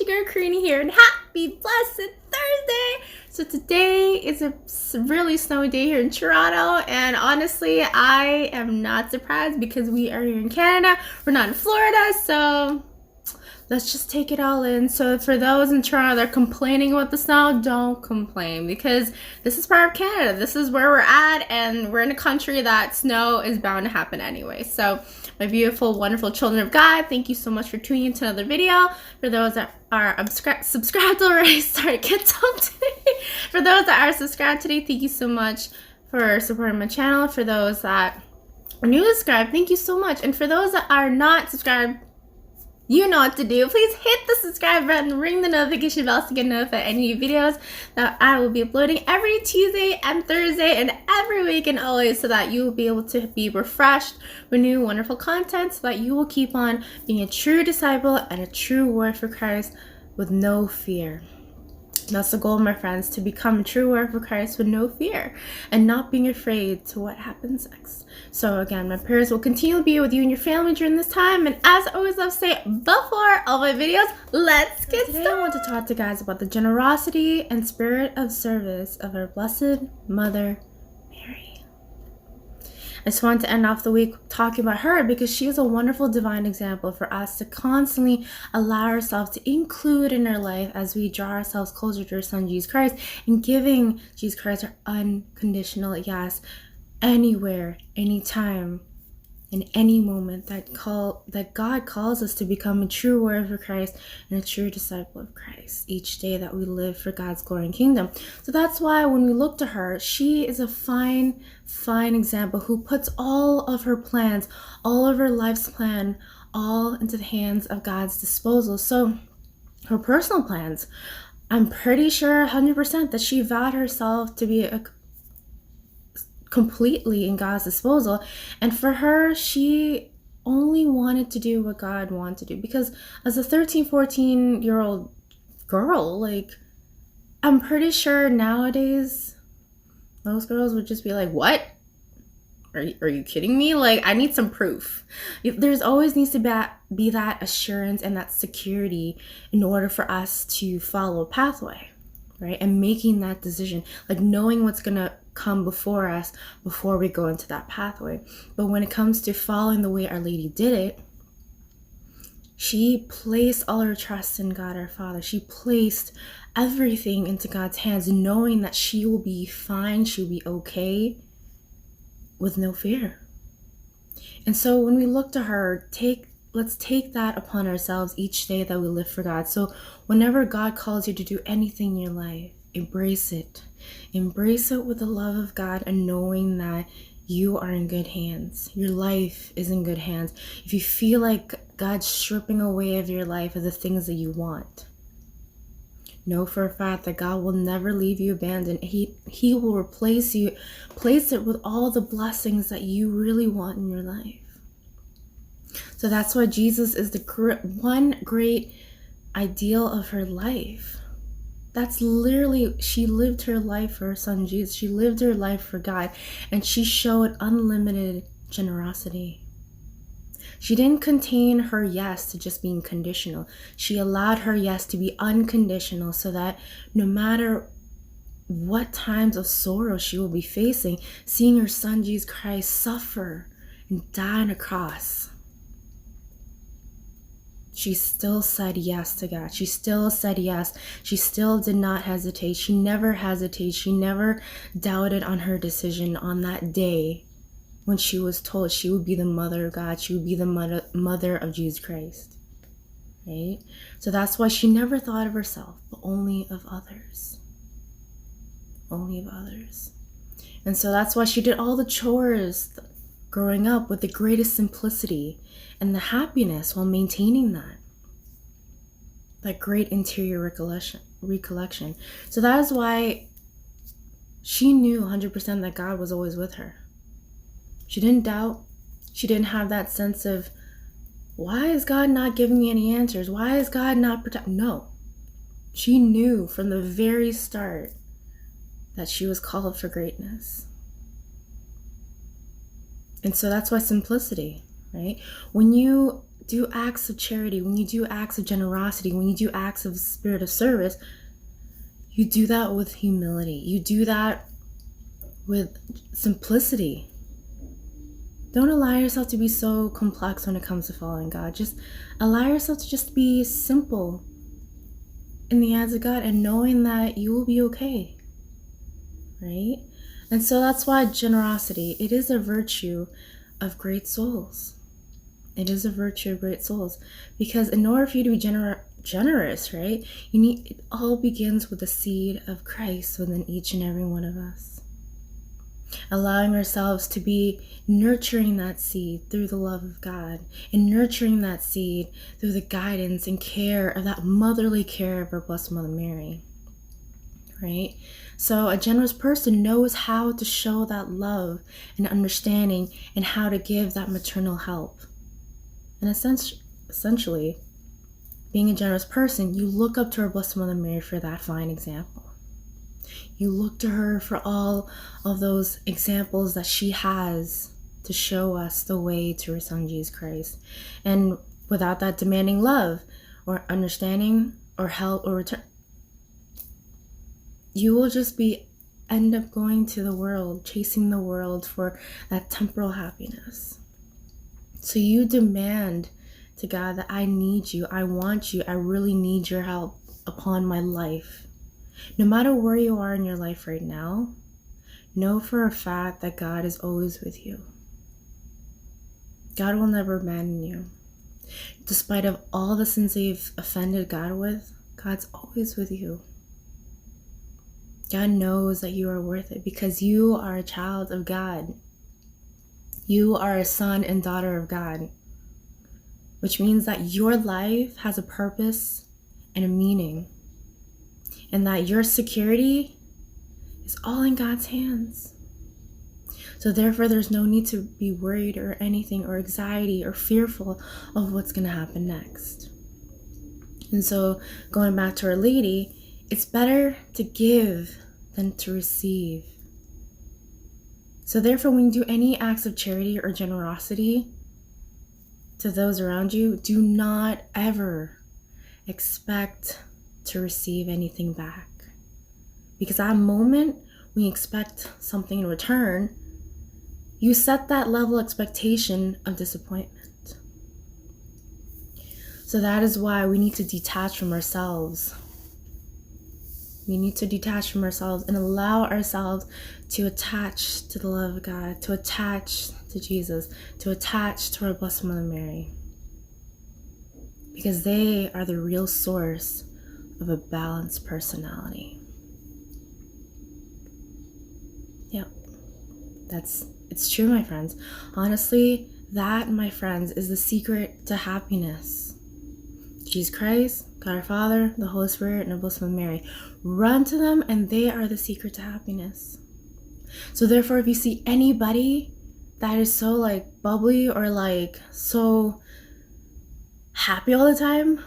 your girl Karini here, and happy blessed Thursday. So today is a really snowy day here in Toronto, and honestly I am not surprised because we are here in Canada. We're not in Florida, so let's just take it all in. So for those in Toronto that are complaining about the snow, don't complain, because this is part of Canada. This is where we're at, and we're in a country that snow is bound to happen anyway. So my beautiful, wonderful children of God, thank you so much for tuning into another video. For those that are subscribed already, sorry, can't talk today. For those that are subscribed today, thank you so much for supporting my channel. For those that are new to subscribe, thank you so much. And for those that are not subscribed, you know what to do. Please hit the subscribe button, ring the notification bell to get notified of any new videos that I will be uploading every Tuesday and Thursday and every week and always, so that you will be able to be refreshed with new wonderful content, so that you will keep on being a true disciple and a true warrior for Christ with no fear. That's the goal, my friends, to become a true warrior for Christ with no fear and not being afraid to what happens next. So again, my prayers will continue to be with you and your family during this time. And as I always love to say before all my videos, let's get started. Today I want to talk to you guys about the generosity and spirit of service of our Blessed Mother Mary. I just wanted to end off the week talking about her because she is a wonderful divine example for us to constantly allow ourselves to include in our life as we draw ourselves closer to our Son, Jesus Christ, and giving Jesus Christ our unconditional yes anywhere, anytime, in any moment that God calls us to become a true warrior for Christ and a true disciple of Christ each day that we live for God's glory and kingdom. So that's why when we look to her, she is a fine example who puts all of her plans, all of her life's plan, all into the hands of God's disposal. So her personal plans, I'm pretty sure 100% that she vowed herself to be completely in God's disposal. And for her, she only wanted to do what God wanted to do, because as a 13-14-year-old girl, like, I'm pretty sure nowadays most girls would just be like, what? Are you kidding me? Like, I need some proof. There's always needs to be that assurance and that security in order for us to follow a pathway, right? And making that decision, like knowing what's gonna come before us before we go into that pathway. But when it comes to following the way Our Lady did it, she placed all her trust in God our Father. She placed everything into God's hands, knowing that she will be fine, she'll be okay, with no fear. And so when we look to her, let's take that upon ourselves each day that we live for God. So whenever God calls you to do anything in your life, embrace it. Embrace it with the love of God and knowing that you are in good hands. Your life is in good hands. If you feel like God's stripping away of your life of the things that you want, know for a fact that God will never leave you abandoned. He will place it with all the blessings that you really want in your life. So that's why Jesus is the one great ideal of her life. That's literally, she lived her life for her Son Jesus. She lived her life for God, and she showed unlimited generosity. She didn't contain her yes to just being conditional. She allowed her yes to be unconditional, so that no matter what times of sorrow she will be facing, seeing her Son Jesus Christ suffer and die on a cross, she still said yes to God. She still said yes. She still did not hesitate. She never hesitated. She never doubted on her decision on that day when she was told she would be the mother of God. She would be the mother of Jesus Christ, right? So that's why she never thought of herself, but only of others. Only of others. And so that's why she did all the chores growing up with the greatest simplicity and the happiness while maintaining that great interior recollection. So that is why she knew 100% that God was always with her. She didn't doubt. She didn't have that sense of, why is God not giving me any answers? Why is God not protecting? No. She knew from the very start that she was called for greatness. And so that's why simplicity, right? When you do acts of charity, when you do acts of generosity, when you do acts of spirit of service, you do that with humility. You do that with simplicity. Don't allow yourself to be so complex when it comes to following God. Just allow yourself to just be simple in the eyes of God and knowing that you will be okay, right? And so that's why generosity, it is a virtue of great souls. It is a virtue of great souls. Because in order for you to be generous, right, it all begins with the seed of Christ within each and every one of us. Allowing ourselves to be nurturing that seed through the love of God, and nurturing that seed through the guidance and care of that motherly care of our Blessed Mother Mary, right? So a generous person knows how to show that love and understanding and how to give that maternal help. And essentially, being a generous person, you look up to our Blessed Mother Mary for that fine example. You look to her for all of those examples that she has to show us the way to her Son, Jesus Christ. And without that demanding love or understanding or help or return, you will just end up going to the world, chasing the world for that temporal happiness. So you demand to God that I need you, I want you, I really need your help upon my life. No matter where you are in your life right now, know for a fact that God is always with you. God will never abandon you. Despite of all the sins that you've offended God with, God's always with you. God knows that you are worth it because you are a child of God. You are a son and daughter of God, which means that your life has a purpose and a meaning, and that your security is all in God's hands. So therefore, there's no need to be worried or anything or anxiety or fearful of what's going to happen next. And so going back to Our Lady, it's better to give than to receive. So therefore, when you do any acts of charity or generosity to those around you, do not ever expect to receive anything back. Because at a moment when you expect something in return, you set that level of expectation of disappointment. So that is why we need to detach from ourselves. We need to detach from ourselves and allow ourselves to attach to the love of God, to attach to Jesus, to attach to our Blessed Mother Mary. Because they are the real source of a balanced personality. Yep, it's true, my friends. Honestly, that, my friends, is the secret to happiness. Jesus Christ, God our Father, the Holy Spirit, and the Blessed Mother Mary. Run to them, and they are the secret to happiness. So therefore, if you see anybody that is so bubbly or so happy all the time,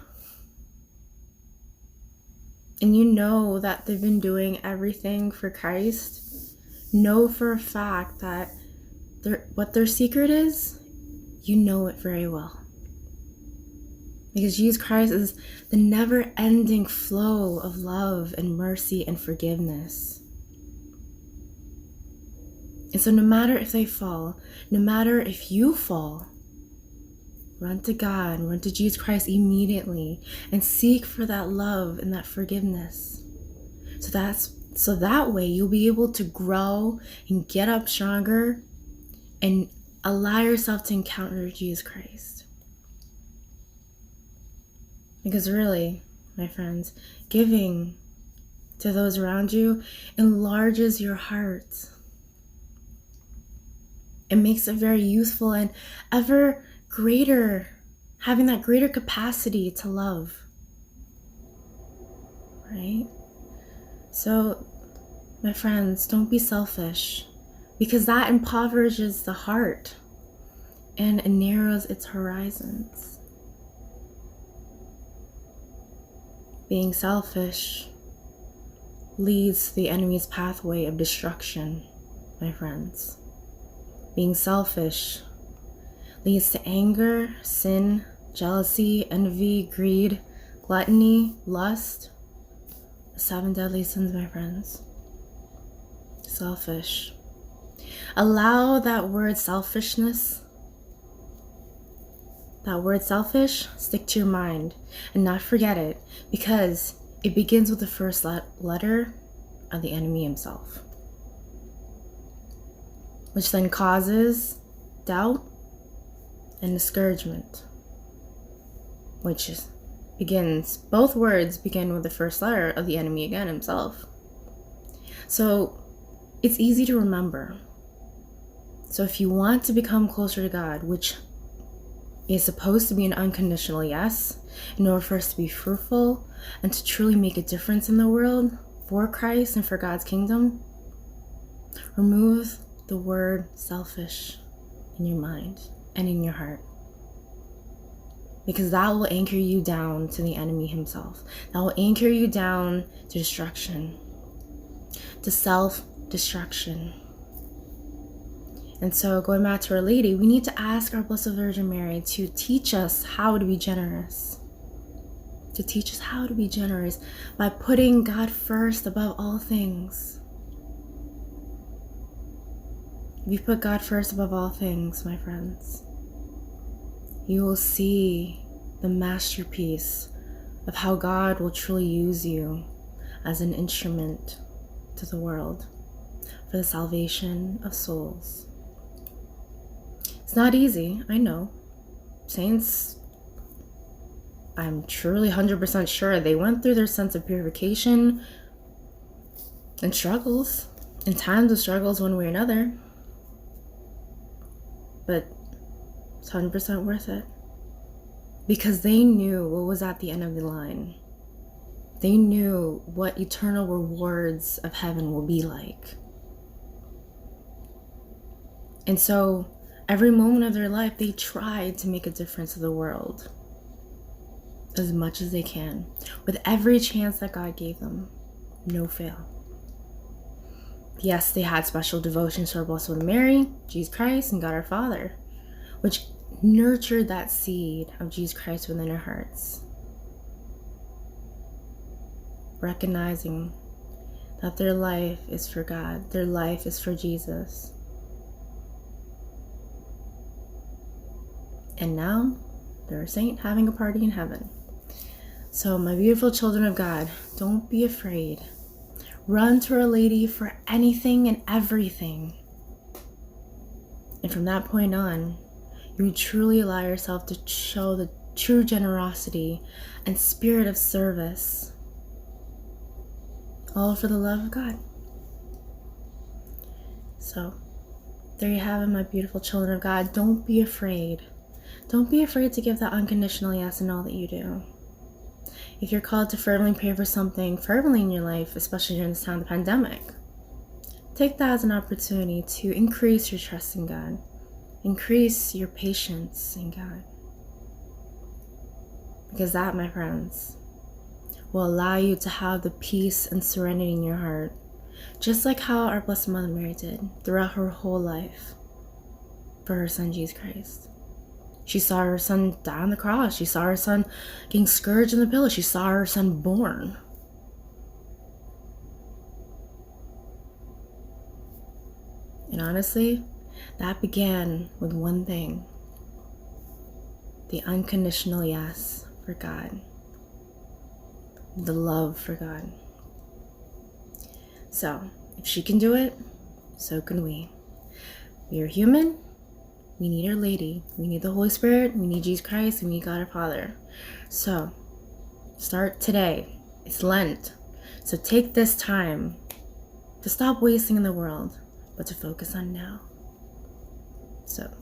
and you know that they've been doing everything for Christ, know for a fact that what their secret is, you know it very well. Because Jesus Christ is the never-ending flow of love and mercy and forgiveness. And so no matter if they fall, no matter if you fall, run to God, run to Jesus Christ immediately and seek for that love and that forgiveness. So that way you'll be able to grow and get up stronger and allow yourself to encounter Jesus Christ. Because really, my friends, giving to those around you enlarges your heart. It makes it very useful and ever greater, having that greater capacity to love. Right? So, my friends, don't be selfish, because that impoverishes the heart and it narrows its horizons. Being selfish leads to the enemy's pathway of destruction, my friends. Being selfish leads to anger, sin, jealousy, envy, greed, gluttony, lust. The 7 deadly sins, my friends. Selfish. Allow that word selfishness, that word selfish, stick to your mind and not forget it, because it begins with the first letter of the enemy himself, which then causes doubt and discouragement, which begins, both words begin with the first letter of the enemy again himself. So it's easy to remember. So if you want to become closer to God, which is supposed to be an unconditional yes, in order for us to be fruitful and to truly make a difference in the world for Christ and for God's kingdom, remove the word selfish in your mind and in your heart. Because that will anchor you down to the enemy himself. That will anchor you down to destruction, to self-destruction. And so going back to Our Lady, we need to ask our Blessed Virgin Mary to teach us how to be generous. To teach us how to be generous by putting God first above all things. If you put God first above all things, my friends, you will see the masterpiece of how God will truly use you as an instrument to the world for the salvation of souls. It's not easy, I know. Saints, I'm truly 100% sure they went through their sense of purification and struggles, in times of struggles one way or another. But it's 100% worth it. Because they knew what was at the end of the line. They knew what eternal rewards of heaven will be like. And so every moment of their life, they tried to make a difference in the world as much as they can, with every chance that God gave them. No fail. Yes, they had special devotions to our Blessed Mary, Jesus Christ, and God our Father, which nurtured that seed of Jesus Christ within our hearts. Recognizing that their life is for God, their life is for Jesus. And now they're a saint having a party in heaven. So my beautiful children of God, don't be afraid. Run to Our Lady for anything and everything. And from that point on, you truly allow yourself to show the true generosity and spirit of service, all for the love of God. So there you have it, my beautiful children of God. Don't be afraid. Don't be afraid to give that unconditional yes in all that you do. If you're called to fervently pray for something fervently in your life, especially during this time of the pandemic, take that as an opportunity to increase your trust in God, increase your patience in God. Because that, my friends, will allow you to have the peace and serenity in your heart, just like how our Blessed Mother Mary did throughout her whole life for her son Jesus Christ. She saw her son die on the cross. She saw her son getting scourged in the pillow. She saw her son born. And honestly, that began with one thing: the unconditional yes for God, the love for God. So, if she can do it, so can we. We are human. We need Our Lady. We need the Holy Spirit. We need Jesus Christ. We need God our Father. So, start today. It's Lent. So take this time to stop wasting in the world, but to focus on now. So,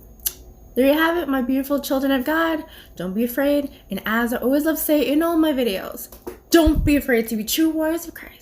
there you have it, my beautiful children of God. Don't be afraid. And as I always love to say in all my videos, don't be afraid to be true warriors of Christ.